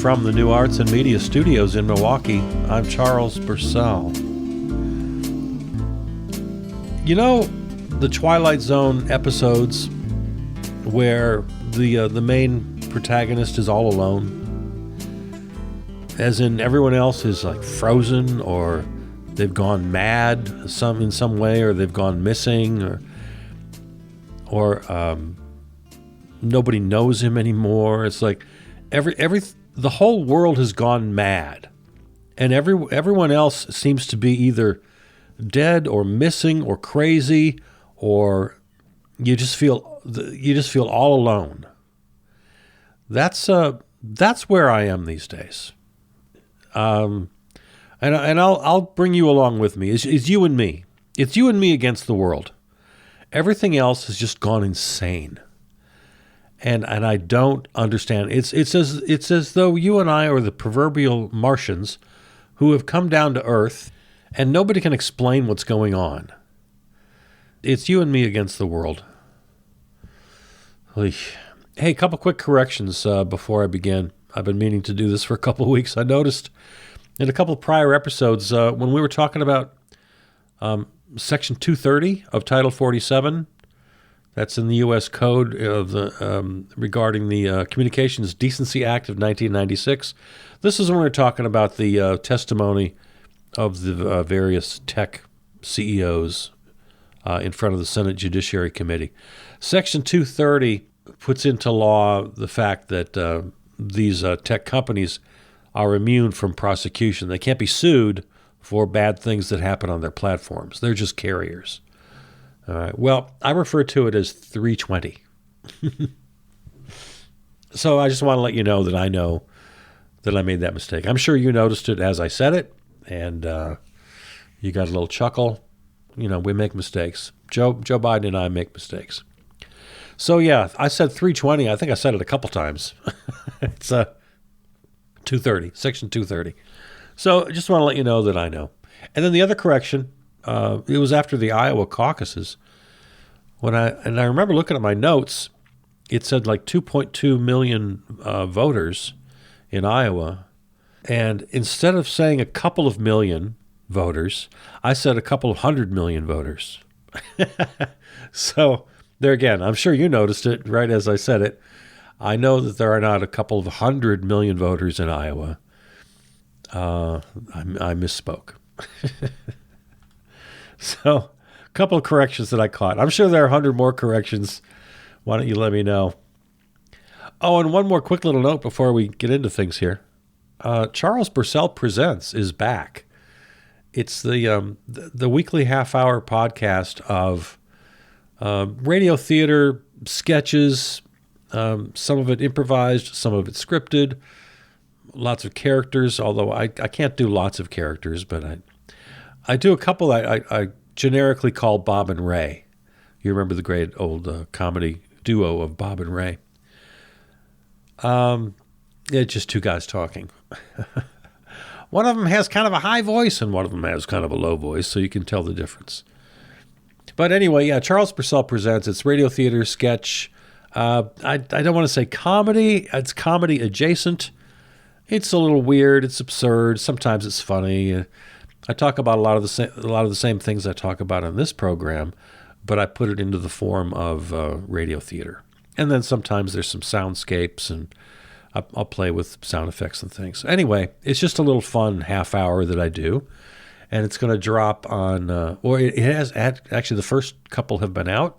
from the New Arts and Media Studios in Milwaukee, I'm Charles Purcell. You know, the Twilight Zone episodes where the main protagonist is all alone, as in everyone else is like frozen, or they've gone mad in some way, or they've gone missing, or nobody knows him anymore. It's like the whole world has gone mad, and everyone else seems to be either dead or missing or crazy, or you just feel all alone. That's where I am these days. And I'll bring you along with me. It's you and me. It's you and me against the world. Everything else has just gone insane. And I don't understand. It's as though you and I are the proverbial Martians who have come down to Earth, and nobody can explain what's going on. It's you and me against the world. Hey, a couple quick corrections before I begin. I've been meaning to do this for a couple of weeks. I noticed in a couple of prior episodes when we were talking about Section 230 of Title 47, that's in the U.S. Code of regarding the Communications Decency Act of 1996. This is when we're talking about the testimony of the various tech CEOs in front of the Senate Judiciary Committee. Section 230 puts into law the fact that these tech companies are immune from prosecution. They can't be sued for bad things that happen on their platforms. They're just carriers. All right. Well, I refer to it as 320. So I just want to let you know that I made that mistake. I'm sure you noticed it as I said it, and you got a little chuckle. You know, we make mistakes. Joe Biden and I make mistakes. So yeah, I said 320. I think I said it a couple times. It's 230, Section 230. So I just want to let you know that I know. And then the other correction, it was after the Iowa caucuses. I remember looking at my notes, it said like 2.2 million voters in Iowa. And instead of saying a couple of million voters, I said a couple of 100 million voters. So there again, I'm sure you noticed it right as I said it. I know that there are not a couple of 100 million voters in Iowa. I misspoke. So a couple of corrections that I caught. I'm sure there are 100 more corrections. Why don't you let me know? Oh, and one more quick little note before we get into things here. Charles Purcell Presents is back. It's the weekly half-hour podcast of radio theater sketches, some of it improvised, some of it scripted, lots of characters, although I can't do lots of characters, but I do a couple I generically call Bob and Ray. You remember the great old comedy duo of Bob and Ray. It's just two guys talking. One of them has kind of a high voice and one of them has kind of a low voice, so you can tell the difference. But anyway, yeah, Charles Purcell Presents. It's radio theater sketch. I don't want to say comedy. It's comedy adjacent. It's a little weird. It's absurd. Sometimes it's funny. I talk about a lot of the same things I talk about on this program, but I put it into the form of radio theater. And then sometimes there's some soundscapes, and I'll play with sound effects and things. Anyway, it's just a little fun half hour that I do. And it's going to drop on, or it has, actually the first couple have been out.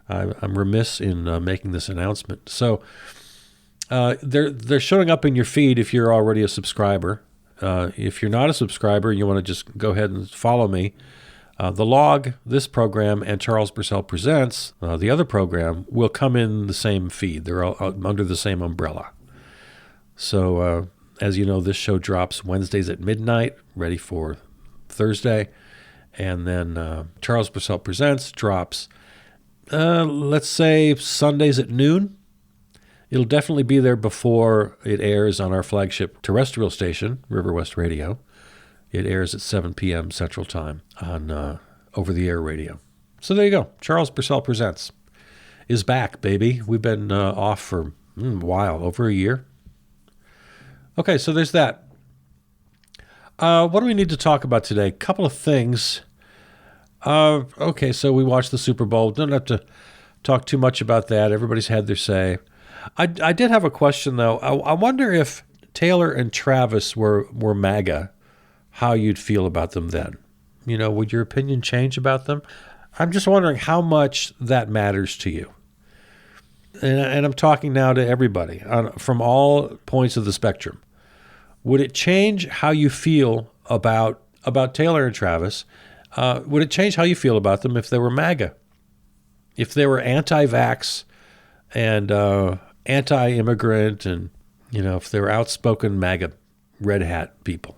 I'm remiss in making this announcement. So they're showing up in your feed if you're already a subscriber. If you're not a subscriber, you want to just go ahead and follow me. The Log, this program, and Charles Purcell Presents, the other program, will come in the same feed. They're all under the same umbrella. So as you know, this show drops Wednesdays at midnight, ready for Thursday, and then Charles Purcell Presents drops, let's say, Sundays at noon. It'll definitely be there before it airs on our flagship terrestrial station, River West Radio. It airs at 7 p.m. Central Time on over-the-air radio. So there you go. Charles Purcell Presents is back, baby. We've been off for a while, over a year. Okay, so there's that. What do we need to talk about today? A couple of things. Okay, so we watched the Super Bowl. Don't have to talk too much about that. Everybody's had their say. I did have a question, though. I wonder if Taylor and Travis were MAGA, how you'd feel about them then. Would your opinion change about them? I'm just wondering how much that matters to you. And I'm talking now to everybody from all points of the spectrum. Would it change how you feel about Taylor and Travis? Would it change how you feel about them if they were MAGA? If they were anti-vax and anti-immigrant and, if they were outspoken MAGA red hat people?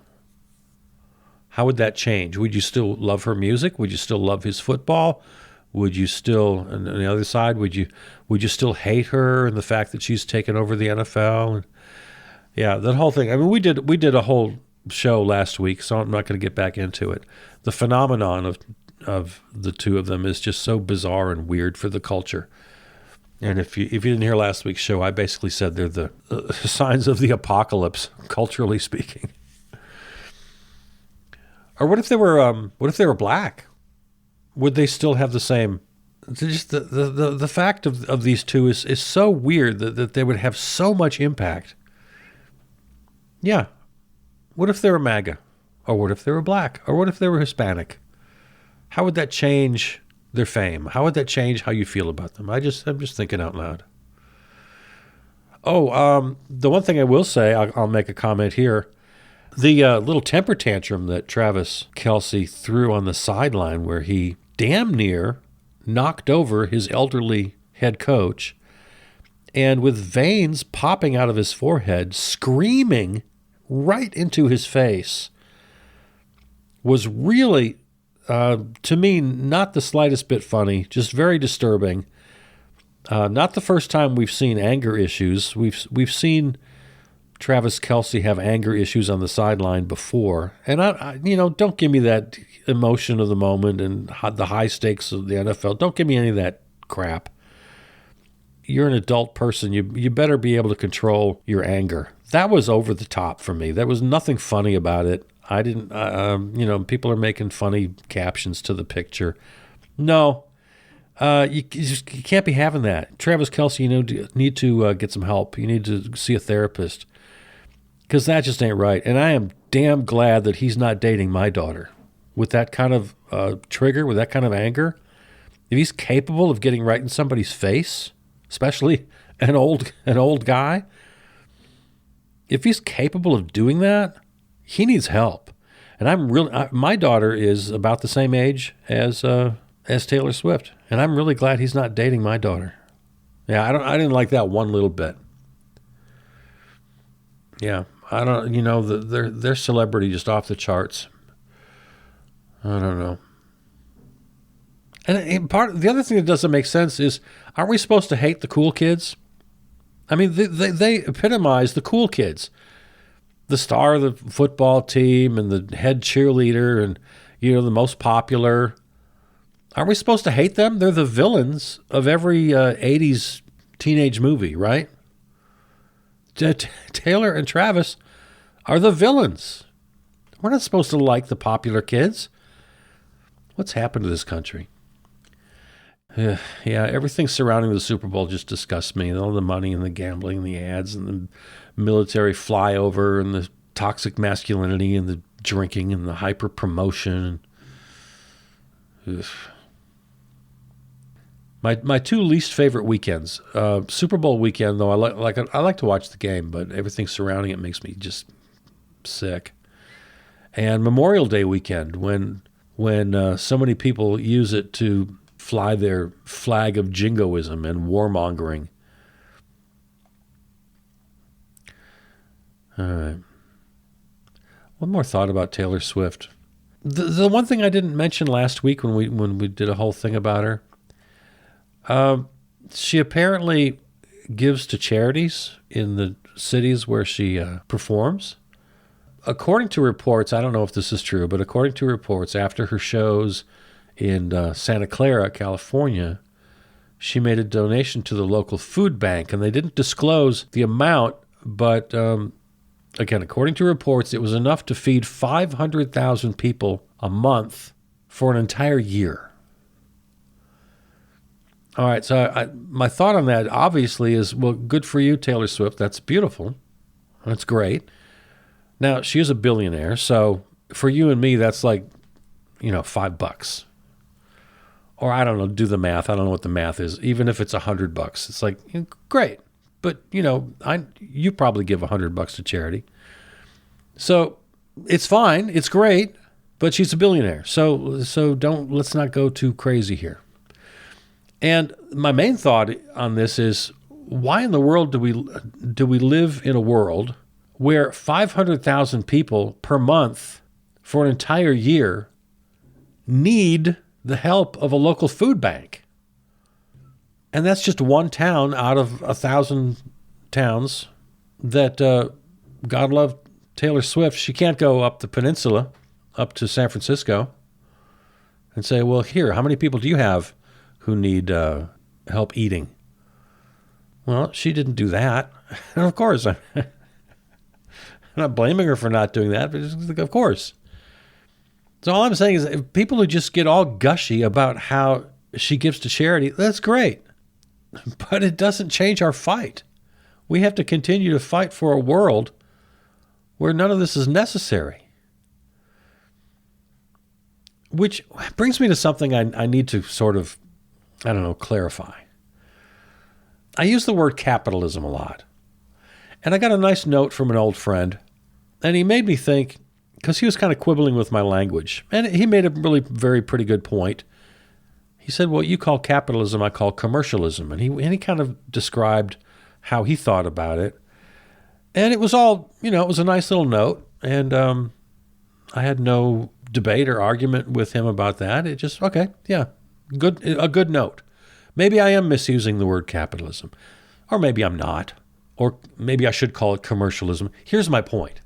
How would that change? Would you still love her music? Would you still love his football? Would you still, on the other side, would you still hate her and the fact that she's taken over the NFL? And yeah, that whole thing. I mean, we did a whole show last week, so I'm not going to get back into it. The phenomenon of the two of them is just so bizarre and weird for the culture. And if you didn't hear last week's show, I basically said they're the signs of the apocalypse, culturally speaking. Or what if they were black? Would they still have the same? Just the fact of these two is so weird that they would have so much impact. Yeah. What if they were MAGA? Or what if they were black? Or what if they were Hispanic? How would that change their fame? How would that change how you feel about them? I'm just thinking out loud. Oh, the one thing I will say, I'll make a comment here. The little temper tantrum that Travis Kelce threw on the sideline where he damn near knocked over his elderly head coach and with veins popping out of his forehead, screaming right into his face, was really, to me, not the slightest bit funny, just very disturbing. Not the first time we've seen anger issues. We've seen Travis Kelce have anger issues on the sideline before. And, don't give me that emotion of the moment and the high stakes of the NFL. Don't give me any of that crap. You're an adult person. You better be able to control your anger. That was over the top for me. There was nothing funny about it. I didn't, people are making funny captions to the picture. No, you can't be having that. Travis Kelce, you need to get some help. You need to see a therapist. Because that just ain't right. And I am damn glad that he's not dating my daughter with that kind of trigger, with that kind of anger. If he's capable of getting right in somebody's face, especially an old guy, if he's capable of doing that, he needs help. And my daughter is about the same age as Taylor Swift, and I'm really glad he's not dating my daughter. Yeah, I didn't like that one little bit. Yeah. I don't, their celebrity just off the charts. I don't know. And the other thing that doesn't make sense is, aren't we supposed to hate the cool kids? I mean, they epitomize the cool kids. The star of the football team and the head cheerleader and, the most popular. Aren't we supposed to hate them? They're the villains of every 80s teenage movie, right? Taylor and Travis are the villains. We're not supposed to like the popular kids. What's happened to this country? Yeah, everything surrounding the Super Bowl just disgusts me. All the money and the gambling and the ads and the military flyover and the toxic masculinity and the drinking and the hyper promotion. My two least favorite weekends. Super Bowl weekend, though, I like to watch the game, but everything surrounding it makes me just sick. And Memorial Day weekend, when so many people use it to fly their flag of jingoism and warmongering. All right. One more thought about Taylor Swift. The one thing I didn't mention last week when we did a whole thing about her, she apparently gives to charities in the cities where she performs. According to reports, I don't know if this is true, but according to reports, after her shows in Santa Clara, California, she made a donation to the local food bank, and they didn't disclose the amount, but Again, according to reports, it was enough to feed 500,000 people a month for an entire year. All right, so my thought on that obviously is, well, good for you, Taylor Swift. That's beautiful. That's great. Now, she is a billionaire, so for you and me, that's like, $5. Or I don't know, do the math. I don't know what the math is. Even if it's $100, it's like, great. But, you probably give $100 to charity. So it's fine. It's great. But she's a billionaire. So let's not go too crazy here. And my main thought on this is, why in the world do we live in a world where 500,000 people per month for an entire year need the help of a local food bank? And that's just one town out of 1,000 towns that, God love Taylor Swift, she can't go up the peninsula, up to San Francisco, and say, well, here, how many people do you have who need help eating? Well, she didn't do that. And of course, I'm not blaming her for not doing that, but of course. So all I'm saying is, if people who just get all gushy about how she gives to charity, that's great. But it doesn't change our fight. We have to continue to fight for a world where none of this is necessary. Which brings me to something I need to sort of, clarify. I use the word capitalism a lot. And I got a nice note from an old friend, and he made me think, because he was kind of quibbling with my language. And he made a really very pretty good point. He said, what you call capitalism, I call commercialism. And he kind of described how he thought about it. And it was all, it was a nice little note. And I had no debate or argument with him about that. It just, okay, yeah, a good note. Maybe I am misusing the word capitalism. Or maybe I'm not. Or maybe I should call it commercialism. Here's my point.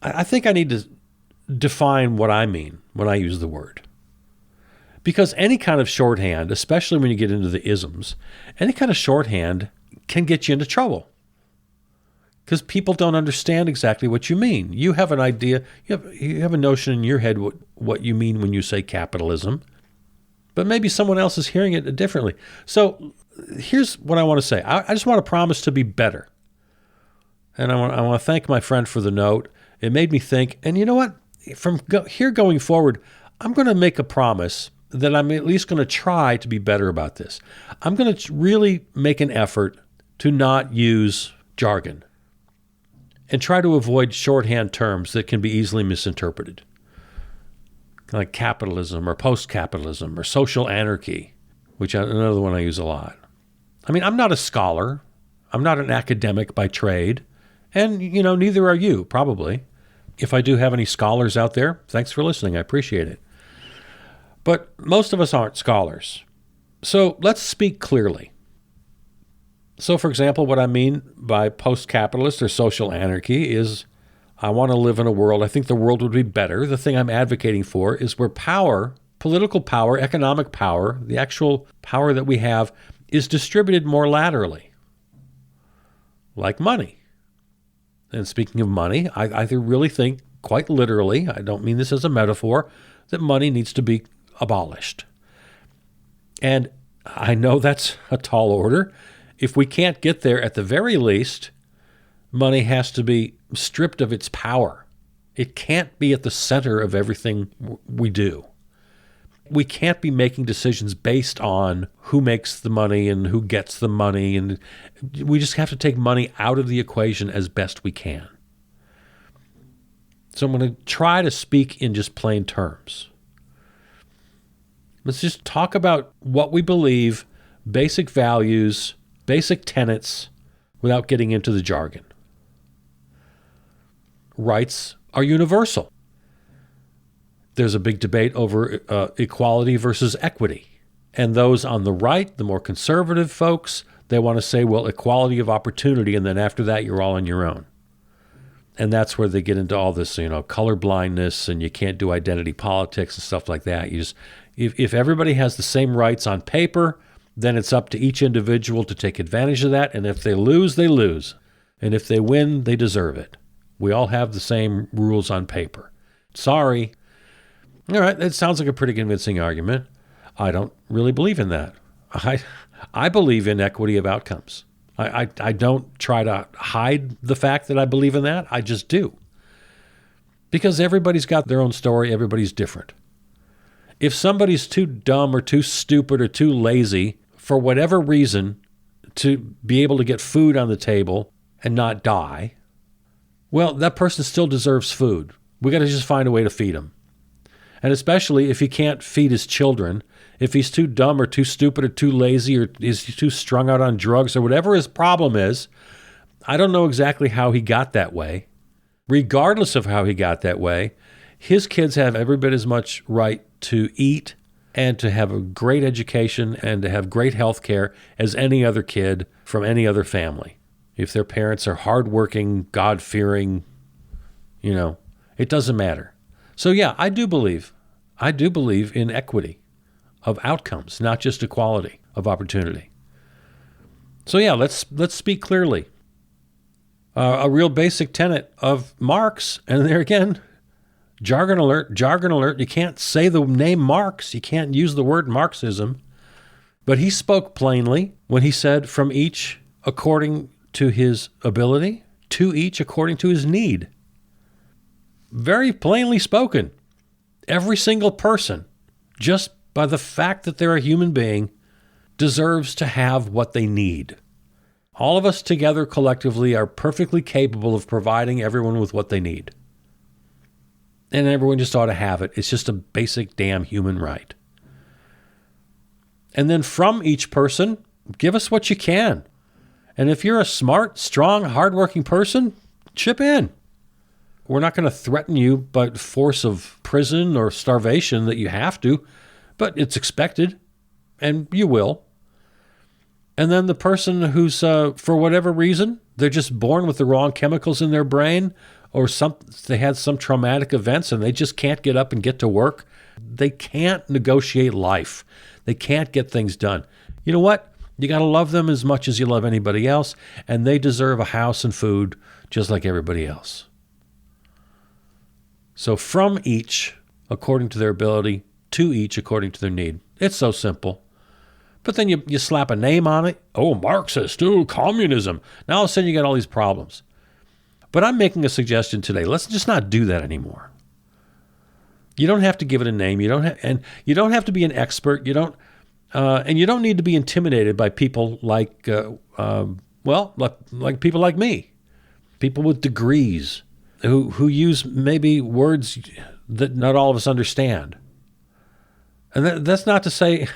I think I need to define what I mean when I use the word. Because any kind of shorthand, especially when you get into the isms, any kind of shorthand can get you into trouble. Because people don't understand exactly what you mean. You have an idea, you have a notion in your head what you mean when you say capitalism, but maybe someone else is hearing it differently. So here's what I want to say. I just want to promise to be better. And I want to thank my friend for the note. It made me think, and you know what? From here going forward, I'm going to make a promise that I'm at least going to try to be better about this. I'm going to really make an effort to not use jargon and try to avoid shorthand terms that can be easily misinterpreted, like capitalism or post-capitalism or social anarchy, which is another one I use a lot. I mean, I'm not a scholar. I'm not an academic by trade. And, neither are you, probably. If I do have any scholars out there, thanks for listening. I appreciate it. But most of us aren't scholars. So let's speak clearly. So, for example, what I mean by post-capitalist or social anarchy is I want to live in a world, I think the world would be better. The thing I'm advocating for is where power, political power, economic power, the actual power that we have is distributed more laterally, like money. And speaking of money, I really think, quite literally, I don't mean this as a metaphor, that money needs to be abolished. And I know that's a tall order. If we can't get there, at the very least, money has to be stripped of its power. It can't be at the center of everything we do. We can't be making decisions based on who makes the money and who gets the money. And we just have to take money out of the equation as best we can. So I'm going to try to speak in just plain terms. Let's just talk about what we believe, basic values, basic tenets, without getting into the jargon. Rights are universal. There's a big debate over equality versus equity. And those on the right, the more conservative folks, they want to say, well, equality of opportunity, and then after that, you're all on your own. And that's where they get into all this, color blindness, and you can't do identity politics and stuff like that. You just, if everybody has the same rights on paper, then it's up to each individual to take advantage of that. And if they lose, they lose. And if they win, they deserve it. We all have the same rules on paper. Sorry. All right, that sounds like a pretty convincing argument. I don't really believe in that. I believe in equity of outcomes. I don't try to hide the fact that I believe in that. I just do. Because everybody's got their own story. Everybody's different. If somebody's too dumb or too stupid or too lazy for whatever reason to be able to get food on the table and not die, well, that person still deserves food. We got to just find a way to feed him. And especially if he can't feed his children, if he's too dumb or too stupid or too lazy or is too strung out on drugs or whatever his problem is, I don't know exactly how he got that way. Regardless of how he got that way, his kids have every bit as much right to eat and to have a great education and to have great health care as any other kid from any other family. If their parents are hardworking, God-fearing, it doesn't matter. So yeah, I do believe in equity of outcomes, not just equality of opportunity. So yeah, let's speak clearly. A real basic tenet of Marx, and there again, Jargon Alert. You can't say the name Marx. You can't use the word Marxism. But he spoke plainly when he said, from each according to his ability, to each according to his need. Very plainly spoken. Every single person, just by the fact that they're a human being, deserves to have what they need. All of us together collectively are perfectly capable of providing everyone with what they need. And everyone just ought to have it. It's just a basic damn human right. And then from each person, give us what you can. And if you're a smart, strong, hardworking person, chip in. We're not going to threaten you by force of prison or starvation that you have to, but it's expected, and you will. And then the person who's, for whatever reason, they're just born with the wrong chemicals in their brain, or they had some traumatic events and they just can't get up and get to work. They can't negotiate life. They can't get things done. You know what? You got to love them as much as you love anybody else, and they deserve a house and food just like everybody else. So from each, according to their ability, to each, according to their need. It's so simple. But then you slap a name on it. Oh, Marxist, communism. Now all of a sudden you got all these problems. But I'm making a suggestion today. Let's just not do that anymore. You don't have to give it a name. You don't have to be an expert. You don't, and you don't need to be intimidated by people like people like me, people with degrees who use maybe words that not all of us understand. And that's not to say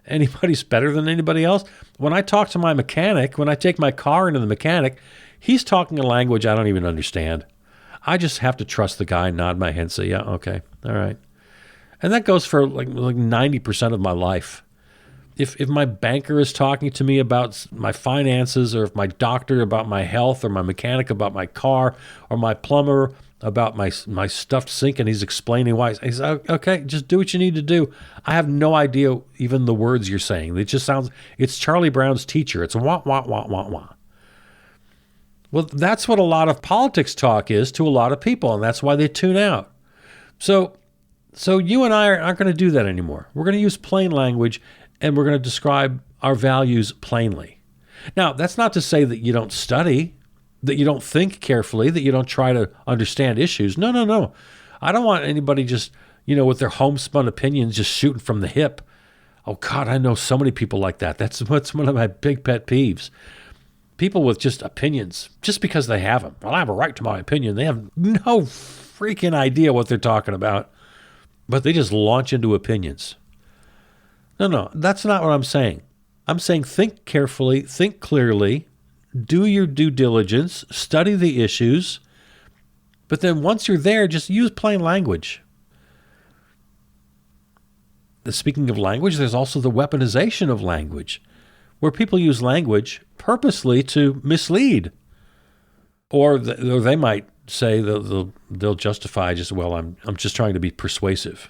anybody's better than anybody else. When I talk to my mechanic, when I take my car into the mechanic, he's talking a language I don't even understand. I just have to trust the guy, nod my head, say, yeah, okay, all right. And that goes for like 90% of my life. If my banker is talking to me about my finances, or if my doctor about my health, or my mechanic about my car, or my plumber about my stuffed sink, and he's explaining why, he says, okay, just do what you need to do. I have no idea even the words you're saying. It just sounds, it's Charlie Brown's teacher. It's wah, wah, wah, wah, wah. Well, that's what a lot of politics talk is to a lot of people, and that's why they tune out. So you and I aren't going to do that anymore. We're going to use plain language, and we're going to describe our values plainly. Now, that's not to say that you don't study, that you don't think carefully, that you don't try to understand issues. No. I don't want anybody just, with their homespun opinions just shooting from the hip. Oh, God, I know so many people like that. That's one of my big pet peeves. People with just opinions, just because they have them. Well, I have a right to my opinion. They have no freaking idea what they're talking about, but they just launch into opinions. No, that's not what I'm saying. I'm saying think carefully, think clearly, do your due diligence, study the issues, but then once you're there, just use plain language. Speaking of language, there's also the weaponization of language, where people use language purposely to mislead. Or they might say they'll justify just, well, I'm just trying to be persuasive.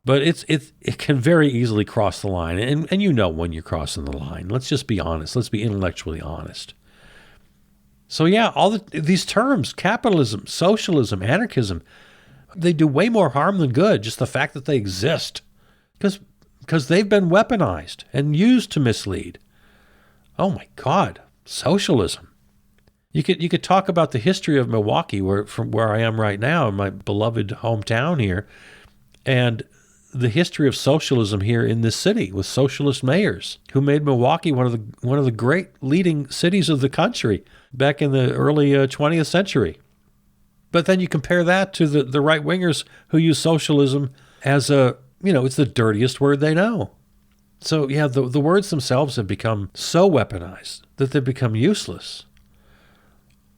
But it can very easily cross the line, and when you're crossing the line. Let's just be honest. Let's be intellectually honest. So yeah, these terms, capitalism, socialism, anarchism, they do way more harm than good, just the fact that they exist. Because they've been weaponized and used to mislead. Oh my God, socialism. You could talk about the history of Milwaukee, from where I am right now, in my beloved hometown here, and the history of socialism here in this city with socialist mayors who made Milwaukee one of the great leading cities of the country back in the early 20th century. But then you compare that to the right wingers who use socialism as it's the dirtiest word they know. So yeah, the words themselves have become so weaponized that they've become useless.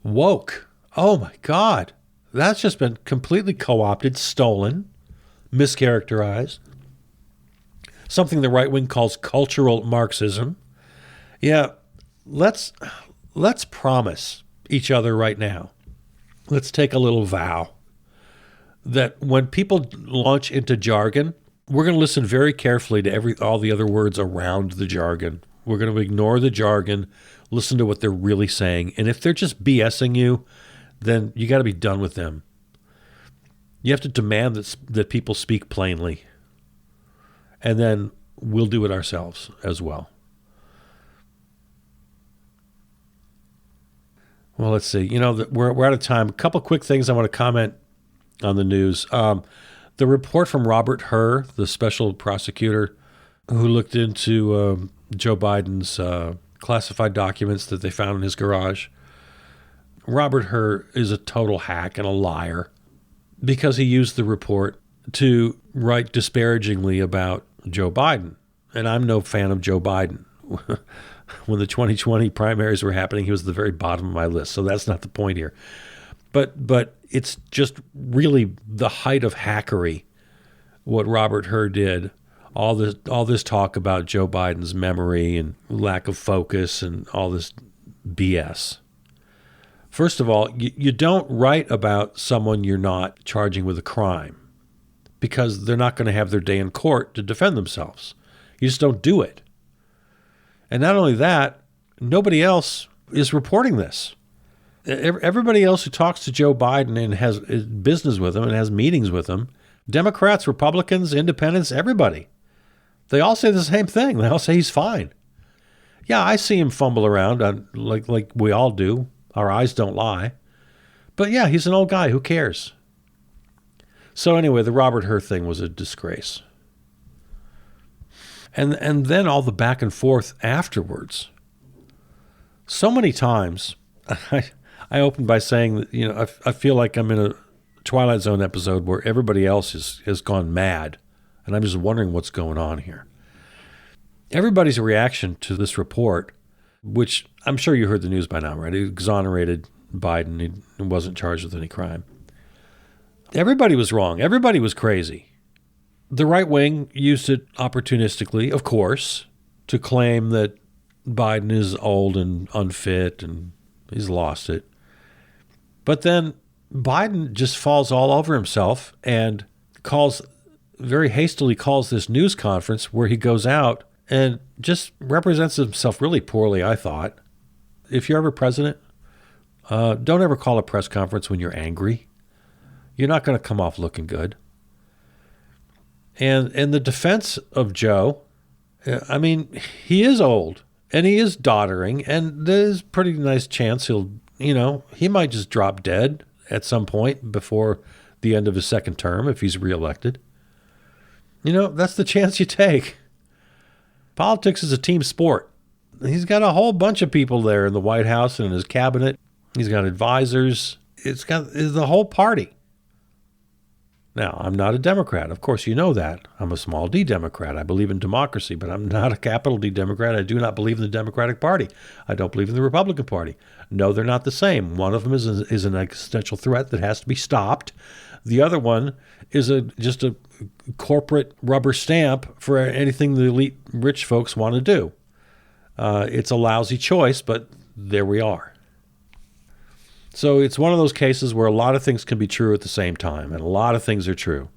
Woke. Oh my God. That's just been completely co-opted, stolen, mischaracterized. Something the right wing calls cultural Marxism. Yeah, let's promise each other right now. Let's take a little vow that when people launch into jargon, we're going to listen very carefully to all the other words around the jargon. We're going to ignore the jargon, listen to what they're really saying. And if they're just BSing you, then you got to be done with them. You have to demand that people speak plainly. And then we'll do it ourselves as well. Well, let's see. We're out of time. A couple quick things I want to comment on the news. The report from Robert Hur, the special prosecutor who looked into Joe Biden's classified documents that they found in his garage. Robert Hur is a total hack and a liar because he used the report to write disparagingly about Joe Biden. And I'm no fan of Joe Biden. When the 2020 primaries were happening, he was at the very bottom of my list. So that's not the point here. But it's just really the height of hackery, what Robert Hur did. All this talk about Joe Biden's memory and lack of focus and all this BS. First of all, you don't write about someone you're not charging with a crime because they're not going to have their day in court to defend themselves. You just don't do it. And not only that, nobody else is reporting this. Everybody else who talks to Joe Biden and has business with him and has meetings with him, Democrats, Republicans, Independents, everybody, they all say the same thing. They all say he's fine. Yeah, I see him fumble around like we all do. Our eyes don't lie. But yeah, he's an old guy. Who cares? So anyway, the Robert Hur thing was a disgrace. And then all the back and forth afterwards. So many times, I opened by saying that, I feel like I'm in a Twilight Zone episode where everybody else has gone mad. And I'm just wondering what's going on here. Everybody's reaction to this report, which I'm sure you heard the news by now, right? It exonerated Biden. He wasn't charged with any crime. Everybody was wrong. Everybody was crazy. The right wing used it opportunistically, of course, to claim that Biden is old and unfit and he's lost it. But then Biden just falls all over himself and very hastily calls this news conference where he goes out and just represents himself really poorly, I thought. If you're ever president, don't ever call a press conference when you're angry. You're not going to come off looking good. And the defense of Joe, I mean, he is old and he is doddering, and there's a pretty nice chance he might just drop dead at some point before the end of his second term if he's reelected. That's the chance you take. Politics is a team sport. He's got a whole bunch of people there in the White House and in his cabinet. He's got advisors. It's the whole party. Now, I'm not a Democrat. Of course, you know that. I'm a small d Democrat. I believe in democracy, but I'm not a capital D Democrat. I do not believe in the Democratic Party. I don't believe in the Republican Party. No, they're not the same. One of them is an existential threat that has to be stopped. The other one is just a corporate rubber stamp for anything the elite rich folks want to do. It's a lousy choice, but there we are. So it's one of those cases where a lot of things can be true at the same time, and a lot of things are true.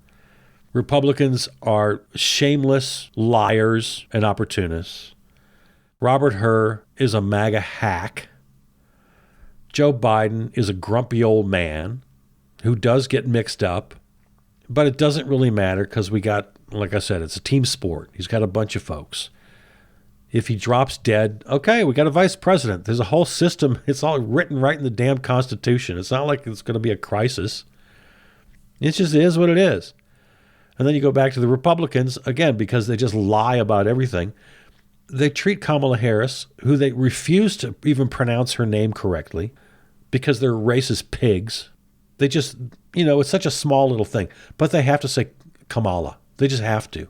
Republicans are shameless liars and opportunists. Robert Hur is a MAGA hack. Joe Biden is a grumpy old man who does get mixed up, but it doesn't really matter because we got, like I said, it's a team sport. He's got a bunch of folks. If he drops dead, okay, we got a vice president. There's a whole system. It's all written right in the damn Constitution. It's not like it's going to be a crisis. It just is what it is. And then you go back to the Republicans, again, because they just lie about everything. They treat Kamala Harris, who they refuse to even pronounce her name correctly because they're racist pigs. They just, it's such a small little thing. But they have to say Kamala. They just have to.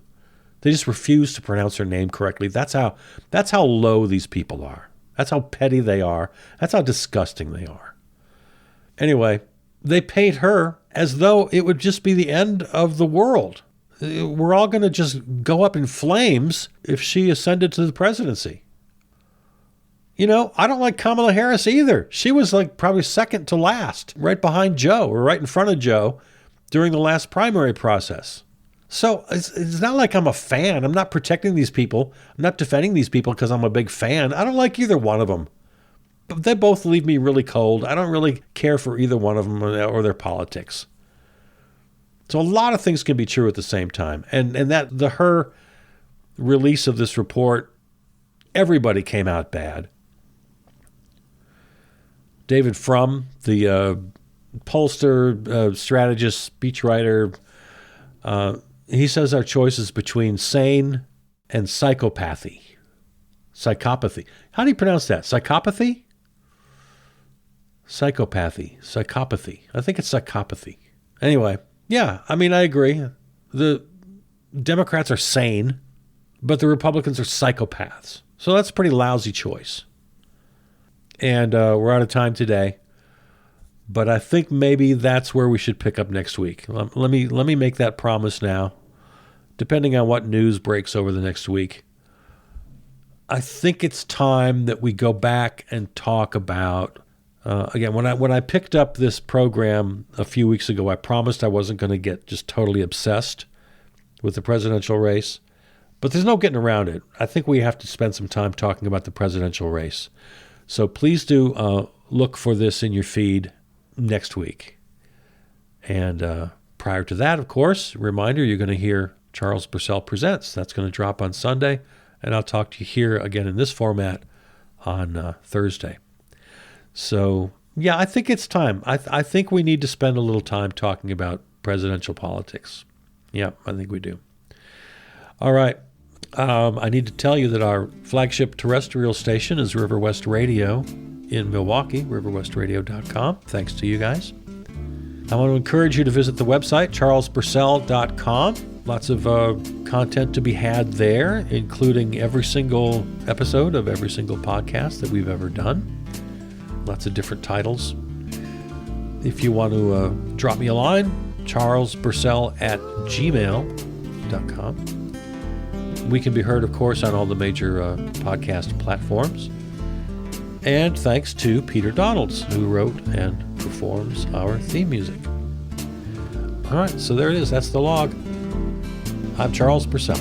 They just refuse to pronounce her name correctly. That's how low these people are. That's how petty they are. That's how disgusting they are. Anyway, they paint her as though it would just be the end of the world. We're all going to just go up in flames if she ascended to the presidency. I don't like Kamala Harris either. She was like probably second to last, right behind Joe or right in front of Joe during the last primary process. So it's not like I'm a fan. I'm not protecting these people. I'm not defending these people because I'm a big fan. I don't like either one of them. But they both leave me really cold. I don't really care for either one of them or their politics. So a lot of things can be true at the same time. And that her release of this report, everybody came out bad. David Frum, the pollster, strategist, speechwriter, he says our choice is between sane and psychopathy. Psychopathy. How do you pronounce that? Psychopathy? Psychopathy. Psychopathy. I think it's psychopathy. Anyway, yeah, I agree. The Democrats are sane, but the Republicans are psychopaths. So that's a pretty lousy choice. And we're out of time today. But I think maybe that's where we should pick up next week. Let me make that promise now, depending on what news breaks over the next week. I think it's time that we go back and talk about, again, when I picked up this program a few weeks ago, I promised I wasn't going to get just totally obsessed with the presidential race. But there's no getting around it. I think we have to spend some time talking about the presidential race. So please do look for this in your feed next week. And prior to that, of course, reminder, you're going to hear Charles Purcell Presents. That's going to drop on Sunday, and I'll talk to you here again in this format on Thursday. So, yeah, I think it's time. I think we need to spend a little time talking about presidential politics. Yeah, I think we do. All right. I need to tell you that our flagship terrestrial station is River West Radio in Milwaukee, riverwestradio.com. Thanks to you guys. I want to encourage you to visit the website, charlespurcell.com. Lots of content to be had there, including every single episode of every single podcast that we've ever done. Lots of different titles. If you want to drop me a line, charlespurcell@gmail.com. We can be heard, of course, on all the major podcast platforms. And thanks to Peter Donalds, who wrote and performs our theme music. All right, so there it is. That's the log. I'm Charles Purcell.